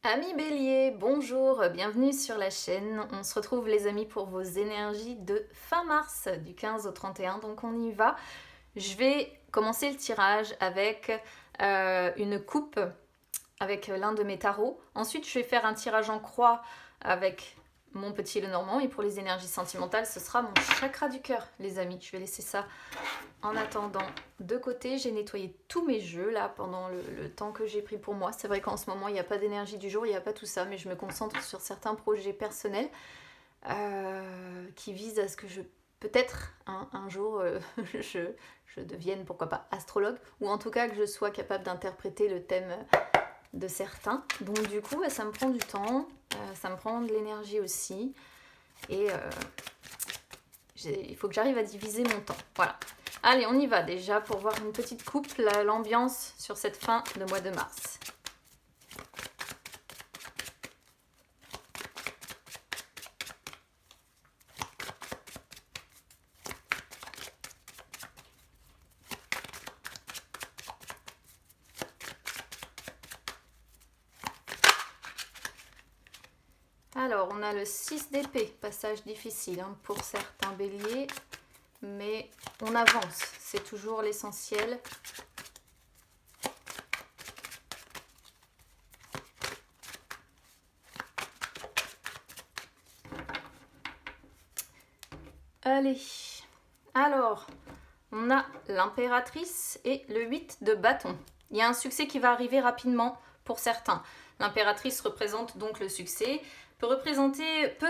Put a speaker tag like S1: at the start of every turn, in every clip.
S1: Amis Bélier, bonjour, bienvenue sur la chaîne. On se retrouve les amis pour vos énergies de fin mars, du 15 au 31, donc on y va. Je vais commencer le tirage avec une coupe, avec l'un de mes tarots. Ensuite, je vais faire un tirage en croix avec mon petit Lenormand. Et pour les énergies sentimentales, ce sera mon chakra du cœur, les amis. Je vais laisser ça en attendant de côté. J'ai nettoyé tous mes jeux là pendant le temps que j'ai pris pour moi. C'est vrai qu'en ce moment, il n'y a pas d'énergie du jour, il n'y a pas tout ça, mais je me concentre sur certains projets personnels qui visent à ce que peut-être un jour, je devienne, pourquoi pas, astrologue, ou en tout cas que je sois capable d'interpréter le thème de certains. Donc du coup, ça me prend du temps, ça me prend de l'énergie aussi, et il faut que j'arrive à diviser mon temps. Voilà. Allez, on y va déjà pour voir une petite coupe, l'ambiance sur cette fin de mois de mars. Alors, on a le 6 d'épée, passage difficile pour certains béliers, mais on avance, c'est toujours l'essentiel. Allez, alors, on a l'impératrice et le 8 de bâton. Il y a un succès qui va arriver rapidement pour certains. L'impératrice représente donc le succès, peut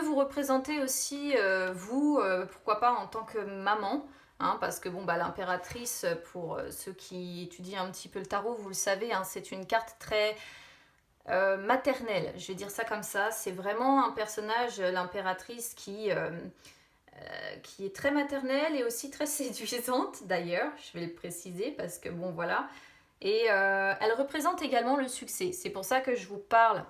S1: vous représenter aussi vous, pourquoi pas en tant que maman, parce que bon, l'impératrice, pour ceux qui étudient un petit peu le tarot, vous le savez, c'est une carte très maternelle, je vais dire ça comme ça. C'est vraiment un personnage, l'impératrice, qui est très maternelle et aussi très séduisante d'ailleurs, je vais le préciser parce que bon voilà. Et elle représente également le succès. C'est pour ça que je vous parle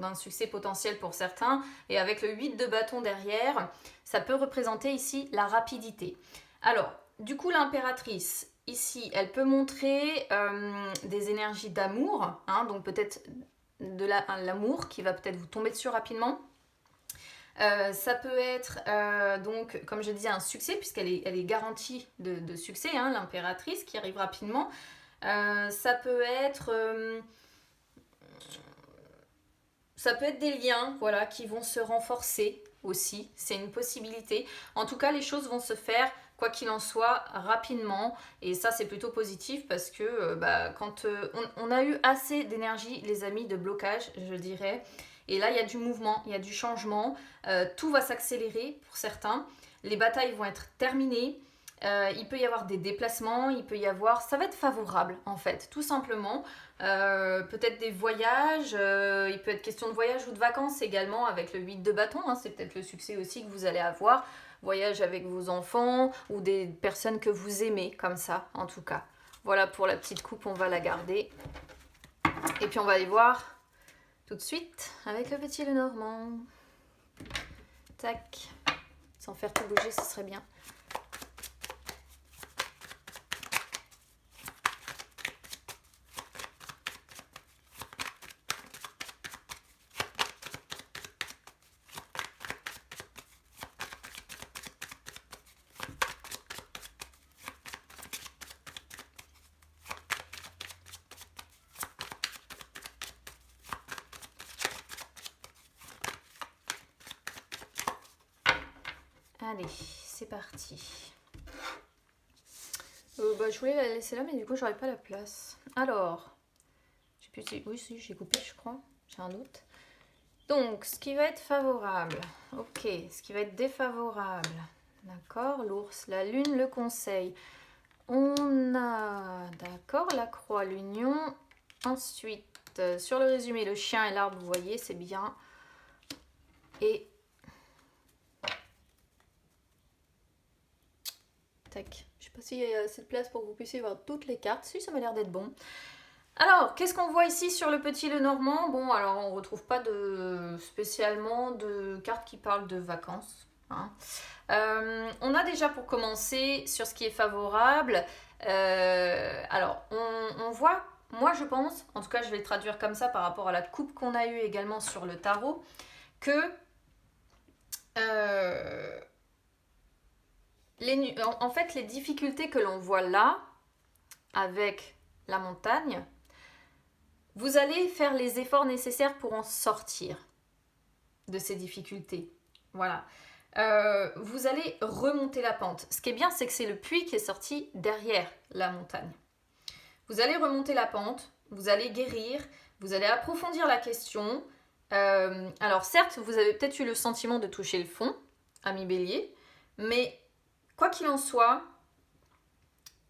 S1: d'un succès potentiel pour certains. Et avec le 8 de bâton derrière, ça peut représenter ici la rapidité. Alors, du coup, l'impératrice, ici, elle peut montrer des énergies d'amour. Donc peut-être de l'amour qui va peut-être vous tomber dessus rapidement. Ça peut être donc, comme je disais, un succès puisqu'elle est garantie de succès, l'impératrice qui arrive rapidement. Ça peut être des liens, voilà, qui vont se renforcer aussi. C'est une possibilité. En tout cas, les choses vont se faire, quoi qu'il en soit, rapidement. Et ça, c'est plutôt positif parce que quand on a eu assez d'énergie, les amis, de blocage, je dirais. Et là, il y a du mouvement, il y a du changement. Tout va s'accélérer pour certains. Les batailles vont être terminées. Il peut y avoir des déplacements, ça va être favorable en fait, tout simplement. Peut-être des voyages, il peut être question de voyage ou de vacances également avec le 8 de bâton, c'est peut-être le succès aussi que vous allez avoir. Voyage avec vos enfants ou des personnes que vous aimez, comme ça en tout cas. Voilà pour la petite coupe, on va la garder. Et puis on va aller voir tout de suite avec le petit Lenormand. Tac, sans faire tout bouger, ce serait bien. Allez, c'est parti. Je voulais la laisser là, mais du coup, j'aurais pas la place. Alors, je sais plus si... Oui, si, j'ai coupé, je crois. J'ai un doute. Donc, ce qui va être favorable. Ok, ce qui va être défavorable. D'accord, l'ours, la lune, le conseil. On a, d'accord, la croix, l'union. Ensuite, sur le résumé, le chien et l'arbre, vous voyez, c'est bien. Et... Tac. Je sais pas s'il y a assez de place pour que vous puissiez voir toutes les cartes. Si, ça m'a l'air d'être bon. Alors, qu'est-ce qu'on voit ici sur le petit Lenormand? Bon, alors on ne retrouve pas spécialement de cartes qui parlent de vacances. On a déjà pour commencer sur ce qui est favorable. Alors, on voit moi je pense, en tout cas je vais le traduire comme ça par rapport à la coupe qu'on a eue également sur le tarot, que en fait les difficultés que l'on voit là, avec la montagne, vous allez faire les efforts nécessaires pour en sortir de ces difficultés. Voilà. Vous allez remonter la pente. Ce qui est bien, c'est que c'est le puits qui est sorti derrière la montagne. Vous allez remonter la pente, vous allez guérir, vous allez approfondir la question. Alors certes, vous avez peut-être eu le sentiment de toucher le fond, ami Bélier, mais quoi qu'il en soit,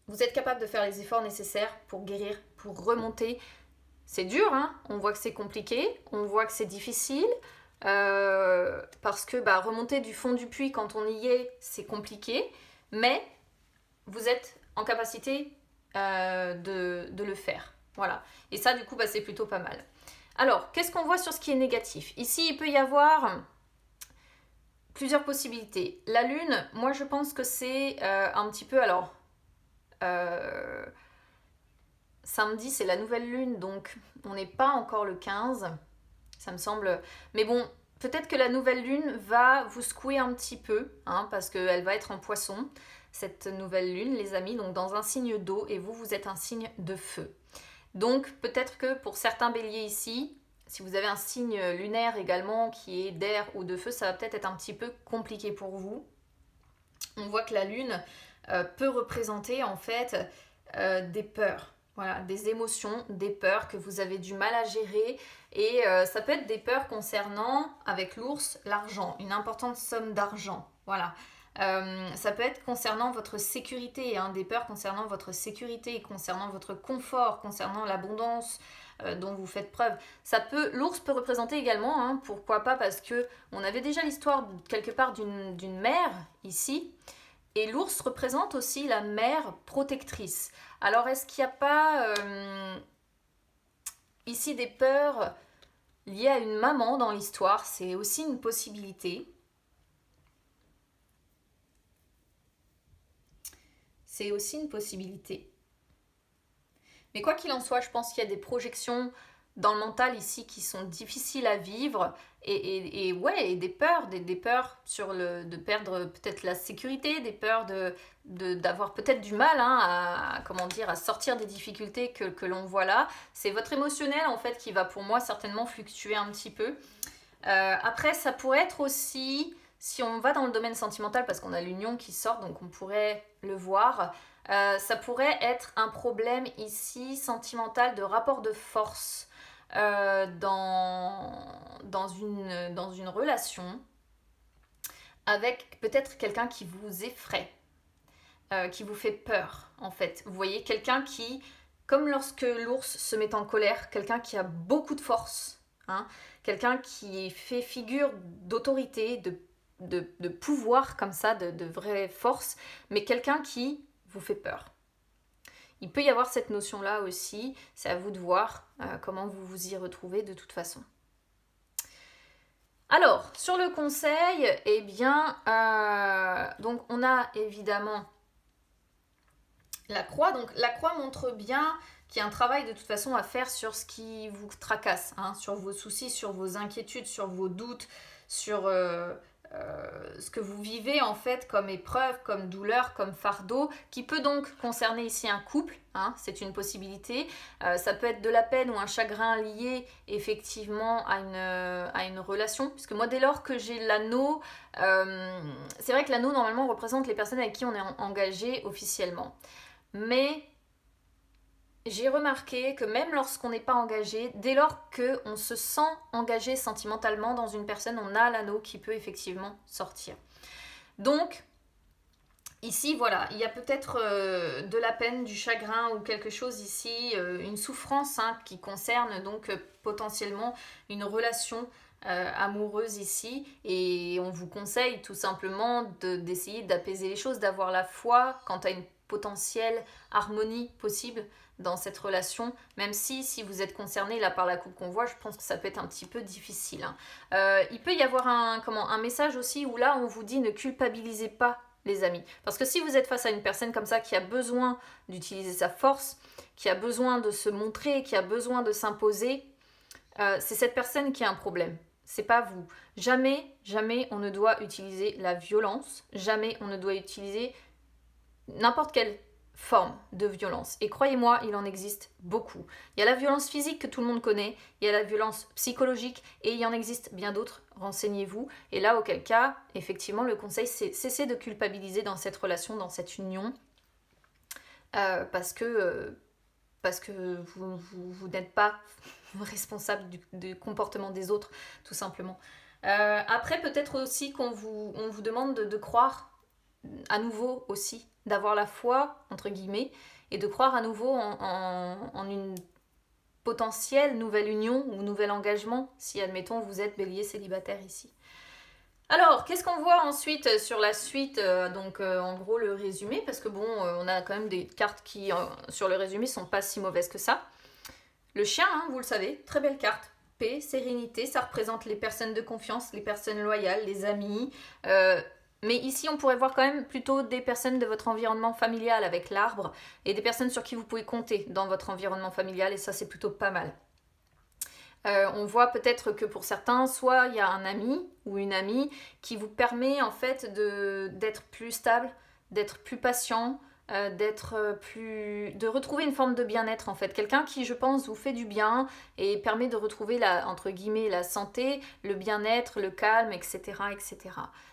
S1: vous êtes capable de faire les efforts nécessaires pour guérir, pour remonter. C'est dur, hein, on voit que c'est compliqué, on voit que c'est difficile, parce que remonter du fond du puits quand on y est, c'est compliqué, mais vous êtes en capacité de le faire. Voilà. Et ça, du coup, c'est plutôt pas mal. Alors, qu'est-ce qu'on voit sur ce qui est négatif? Ici, il peut y avoir plusieurs possibilités. La lune, moi, je pense que c'est un petit peu... Alors, samedi, c'est la nouvelle lune, donc on n'est pas encore le 15. Ça me semble... Mais bon, peut-être que la nouvelle lune va vous secouer un petit peu, hein, parce qu'elle va être en poisson, cette nouvelle lune, les amis, donc dans un signe d'eau, et vous êtes un signe de feu. Donc peut-être que pour certains béliers ici, si vous avez un signe lunaire également qui est d'air ou de feu, ça va peut-être être un petit peu compliqué pour vous. On voit que la lune peut représenter en fait des peurs. Voilà, des émotions, des peurs que vous avez du mal à gérer, et ça peut être des peurs concernant, avec l'ours, l'argent, une importante somme d'argent. Voilà. Ça peut être concernant votre sécurité, hein, des peurs concernant votre sécurité, concernant votre confort, concernant l'abondance dont vous faites preuve. L'ours peut représenter également, hein, pourquoi pas, parce que on avait déjà l'histoire quelque part d'une mère ici. Et l'ours représente aussi la mère protectrice. Alors, est-ce qu'il n'y a pas ici des peurs liées à une maman dans l'histoire? C'est aussi une possibilité. C'est aussi une possibilité. Mais quoi qu'il en soit, je pense qu'il y a des projections dans le mental ici qui sont difficiles à vivre, et des peurs, des peurs de perdre peut-être la sécurité, des peurs d'avoir peut-être du mal, hein, à sortir des difficultés que l'on voit là. C'est votre émotionnel en fait qui va pour moi certainement fluctuer un petit peu. Après, ça pourrait être aussi, si on va dans le domaine sentimental, parce qu'on a l'union qui sort, donc on pourrait le voir, ça pourrait être un problème ici sentimental de rapport de force dans une relation avec peut-être quelqu'un qui vous effraie, qui vous fait peur en fait. Vous voyez, quelqu'un qui, comme lorsque l'ours se met en colère, quelqu'un qui a beaucoup de force, hein, quelqu'un qui fait figure d'autorité, de pouvoir comme ça, de vraie force, mais quelqu'un qui vous fait peur. Il peut y avoir cette notion-là aussi, c'est à vous de voir comment vous vous y retrouvez de toute façon. Alors, sur le conseil, eh bien, donc on a évidemment la croix. Donc la croix montre bien qu'il y a un travail de toute façon à faire sur ce qui vous tracasse, hein, sur vos soucis, sur vos inquiétudes, sur vos doutes, sur ce que vous vivez en fait comme épreuve, comme douleur, comme fardeau, qui peut donc concerner ici un couple, hein, c'est une possibilité. Ça peut être de la peine ou un chagrin lié effectivement à une relation, puisque moi dès lors que j'ai l'anneau, c'est vrai que l'anneau normalement représente les personnes avec qui on est engagé officiellement. Mais j'ai remarqué que même lorsqu'on n'est pas engagé, dès lors qu'on se sent engagé sentimentalement dans une personne, on a l'anneau qui peut effectivement sortir. Donc, ici, voilà, il y a peut-être de la peine, du chagrin ou quelque chose ici, une souffrance, hein, qui concerne donc potentiellement une relation amoureuse ici, et on vous conseille tout simplement d'essayer d'apaiser les choses, d'avoir la foi quant à une potentielle harmonie possible dans cette relation, même si vous êtes concerné là par la coupe qu'on voit, je pense que ça peut être un petit peu difficile, hein. Il peut y avoir un message aussi où là on vous dit ne culpabilisez pas les amis. Parce que si vous êtes face à une personne comme ça qui a besoin d'utiliser sa force, qui a besoin de se montrer, qui a besoin de s'imposer, c'est cette personne qui a un problème. C'est pas vous. Jamais, jamais on ne doit utiliser la violence. Jamais on ne doit utiliser n'importe quelle forme de violence. Et croyez-moi, il en existe beaucoup. Il y a la violence physique que tout le monde connaît, il y a la violence psychologique et il y en existe bien d'autres. Renseignez-vous. Et là, auquel cas, effectivement, le conseil, c'est cesser de culpabiliser dans cette relation, dans cette union, parce que vous n'êtes pas responsable du comportement des autres, tout simplement. Après, peut-être aussi on vous demande de croire à nouveau aussi, d'avoir la foi, entre guillemets, et de croire à nouveau en une potentielle nouvelle union ou nouvel engagement, si admettons vous êtes bélier célibataire ici. Alors, qu'est-ce qu'on voit ensuite sur la suite, en gros le résumé, parce que bon, on a quand même des cartes qui, sur le résumé, sont pas si mauvaises que ça. Le chien, hein, vous le savez, très belle carte. Paix, sérénité, ça représente les personnes de confiance, les personnes loyales, les amis. Mais ici, on pourrait voir quand même plutôt des personnes de votre environnement familial avec l'arbre et des personnes sur qui vous pouvez compter dans votre environnement familial, et ça, c'est plutôt pas mal. On voit peut-être que pour certains, soit il y a un ami ou une amie qui vous permet en fait d'être plus stable, d'être plus patient, de retrouver une forme de bien-être en fait. Quelqu'un qui, je pense, vous fait du bien et permet de retrouver entre guillemets, la santé, le bien-être, le calme, etc. etc.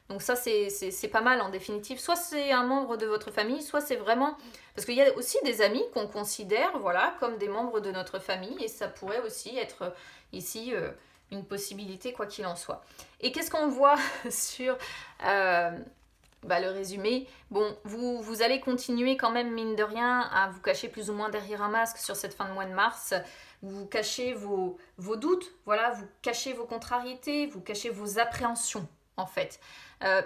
S1: Donc ça, c'est pas mal en définitive. Soit c'est un membre de votre famille, soit c'est vraiment... Parce qu'il y a aussi des amis qu'on considère, voilà, comme des membres de notre famille, et ça pourrait aussi être ici une possibilité, quoi qu'il en soit. Et qu'est-ce qu'on voit sur... le résumé, bon, vous allez continuer quand même, mine de rien, à vous cacher plus ou moins derrière un masque sur cette fin de mois de mars. Vous cachez vos doutes, voilà, vous cachez vos contrariétés, vous cachez vos appréhensions, en fait.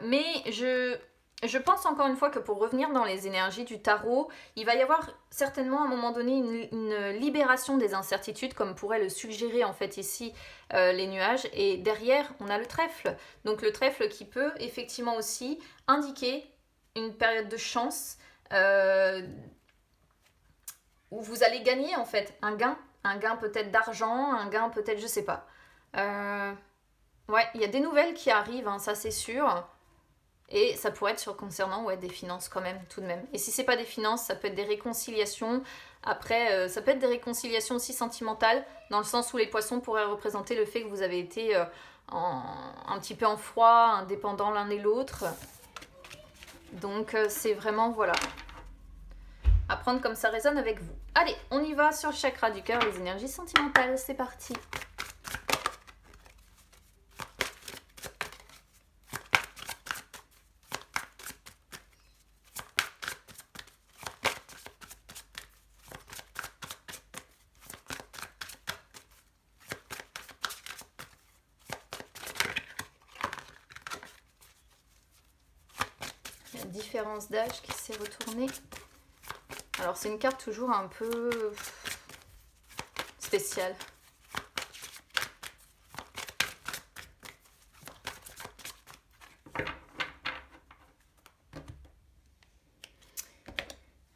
S1: Mais je pense encore une fois que pour revenir dans les énergies du tarot, il va y avoir certainement à un moment donné une libération des incertitudes, comme pourrait le suggérer en fait ici les nuages. Et derrière, on a le trèfle. Donc le trèfle qui peut effectivement aussi indiquer une période de chance où vous allez gagner en fait un gain peut-être d'argent, un gain peut-être, je sais pas. Ouais, il y a des nouvelles qui arrivent, hein, ça c'est sûr. Et ça pourrait être concernant des finances quand même, tout de même. Et si c'est pas des finances, ça peut être des réconciliations. Après, ça peut être des réconciliations aussi sentimentales, dans le sens où les poissons pourraient représenter le fait que vous avez été un petit peu en froid, indépendants l'un et l'autre. Donc c'est vraiment, voilà, à prendre comme ça résonne avec vous. Allez, on y va sur le chakra du cœur, les énergies sentimentales, c'est parti. Différence d'âge qui s'est retournée. Alors c'est une carte toujours un peu spéciale.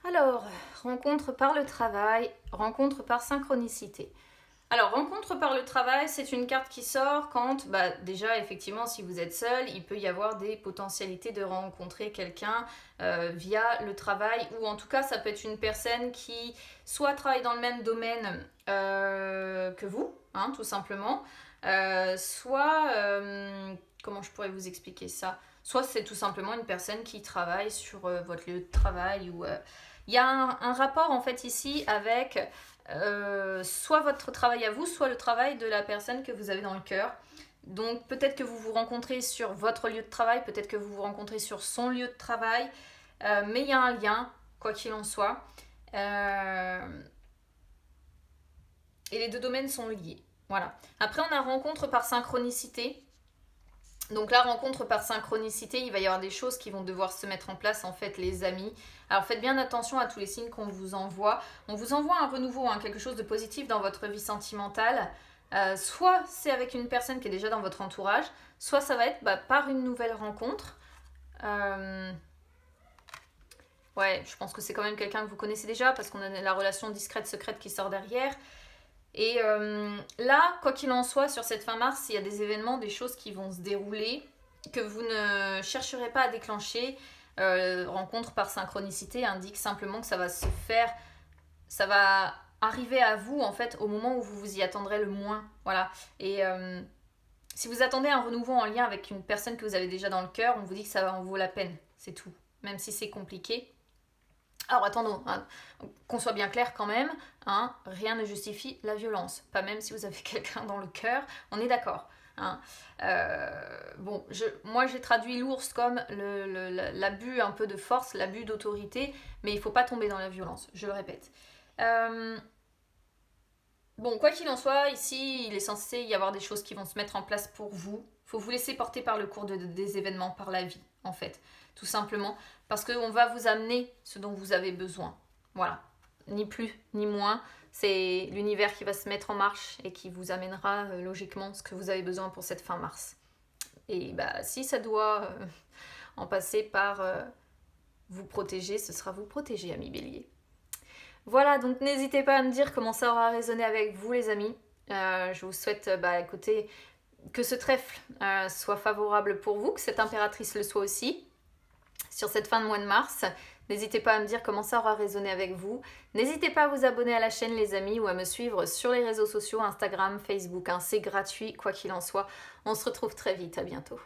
S1: Alors, rencontre par le travail, rencontre par synchronicité. Alors, rencontre par le travail, c'est une carte qui sort quand, déjà, effectivement, si vous êtes seul, il peut y avoir des potentialités de rencontrer quelqu'un via le travail, ou en tout cas, ça peut être une personne qui soit travaille dans le même domaine que vous, hein, tout simplement, soit, comment je pourrais vous expliquer ça? Soit c'est tout simplement une personne qui travaille sur votre lieu de travail, ou... Il y a un rapport, en fait, ici, avec... soit votre travail à vous, soit le travail de la personne que vous avez dans le cœur. Donc peut-être que vous vous rencontrez sur votre lieu de travail, peut-être que vous vous rencontrez sur son lieu de travail, mais il y a un lien, quoi qu'il en soit. Et les deux domaines sont liés. Voilà. Après, on a rencontre par synchronicité. Donc là, rencontre par synchronicité, il va y avoir des choses qui vont devoir se mettre en place, en fait, les amis. Alors faites bien attention à tous les signes qu'on vous envoie. On vous envoie un renouveau, hein, quelque chose de positif dans votre vie sentimentale. Soit c'est avec une personne qui est déjà dans votre entourage, soit ça va être par une nouvelle rencontre. Ouais, je pense que c'est quand même quelqu'un que vous connaissez déjà parce qu'on a la relation discrète, secrète qui sort derrière. Et là, quoi qu'il en soit, sur cette fin mars, il y a des événements, des choses qui vont se dérouler que vous ne chercherez pas à déclencher. Rencontre par synchronicité indique simplement que ça va se faire, ça va arriver à vous en fait au moment où vous vous y attendrez le moins. Voilà. Et si vous attendez un renouveau en lien avec une personne que vous avez déjà dans le cœur, on vous dit que ça en vaut la peine. C'est tout. Même si c'est compliqué. Alors attendons, hein, qu'on soit bien clair quand même, hein, rien ne justifie la violence. Pas même si vous avez quelqu'un dans le cœur, on est d'accord. Hein. Bon, moi j'ai traduit l'ours comme l'abus un peu de force, l'abus d'autorité, mais il ne faut pas tomber dans la violence, je le répète. Bon, quoi qu'il en soit, ici il est censé y avoir des choses qui vont se mettre en place pour vous. Il faut vous laisser porter par le cours des événements, par la vie en fait, tout simplement. Parce qu'on va vous amener ce dont vous avez besoin. Voilà. Ni plus, ni moins. C'est l'univers qui va se mettre en marche et qui vous amènera logiquement ce que vous avez besoin pour cette fin mars. Et bah, si ça doit en passer par vous protéger, ce sera vous protéger, amis bélier. Voilà, donc n'hésitez pas à me dire comment ça aura résonné avec vous, les amis. Je vous souhaite, écoutez, que ce trèfle soit favorable pour vous, que cette impératrice le soit aussi. Sur cette fin de mois de mars. N'hésitez pas à me dire comment ça aura résonné avec vous. N'hésitez pas à vous abonner à la chaîne les amis ou à me suivre sur les réseaux sociaux, Instagram, Facebook. Hein, c'est gratuit, quoi qu'il en soit. On se retrouve très vite, à bientôt.